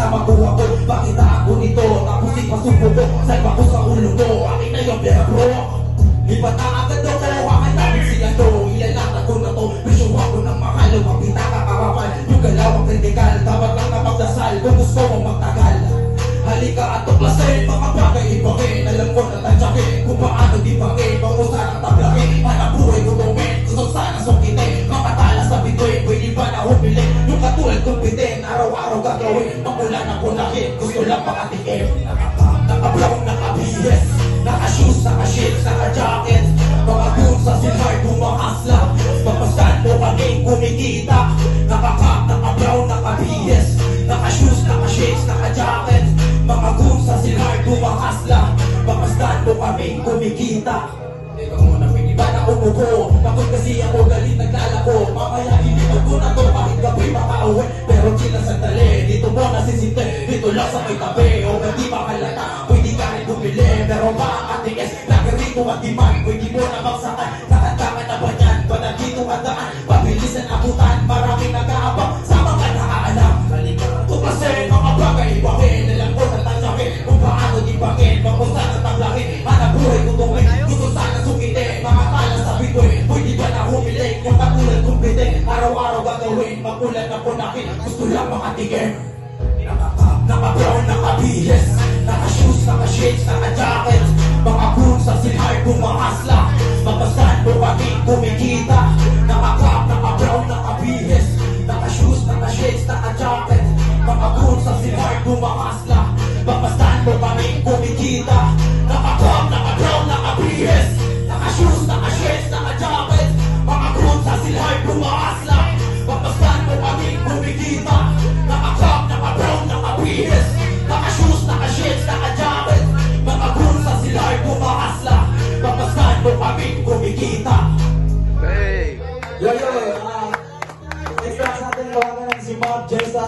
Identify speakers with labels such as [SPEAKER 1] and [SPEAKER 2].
[SPEAKER 1] kita makuha ko. Pakita ako nito, tapos ipasubo ko. Salba ko sa ulo ko, akin na yung pera bro. Lipat na agad ako, akin namin sila to. Ilalatan ko na to, presyo ako ng mahal. Mapita ka kakapal, yung galaw ang kritikal. Dapat lang napagdasal, kung gusto mong magtagal. Halika at tuklasin, mga bagay ibangin. Alam ko na tadyakin, kung paano di bangin. Kung saan ang tablakin, hanap buhay ko tumin. Gusto sana sukitin, makatala sa bituin. Pwede ba na humili, yung katulad kong bitin. Araw-araw gagawin, magulan ang kunahin. Gusto lang makatikim, naka-brown, naka-BS, naka-shoes, naka-shades, naka-jacket. Mga goons sa silhar, bumahasla. Papaskan mo kaming kumikita. Naka-cap, naka-brown, naka-BS, naka-shoes, naka-shades, naka-jacket. Mga goons sa silhar, bumahasla. Papaskan mo kaming kumikita. Teka muna, pwede ba na umupo? Bakit kasi ako galit naglalako? Mamaya inipag ko na to, kahit gabi makauwi. Pero chill sandali, dito mo nasisinte. Dito lang sa may tabi, o hindi makalata. Pwede ka rin bumili, pero baka katiis. Lagi rito at demand, pwede mo na magsakan. Nakatakan na ba yan? Ba na dito madaan? Pabilisan abutan, maraming nag-aabang. Sa mga nakaalam, tuklasin mga bagay ibangin. Alam ko na tadyakin, kung paano di bangin. Mapunta na tablakin, hanap buhay ko tumin. Gusto sana sukitin, mga kala sa bituin. Pwede ba na humili, yung katulad kong bitin. Araw-araw gagawin, magulan na punakin. Gusto lang makatigil. Naka-cap, naka-brown, naka-BS, naka-shoes, naka-shades, naka-jacket. Mga goons sa silhar, bumahasla. Mapaskan mo kaming kumikita. Naka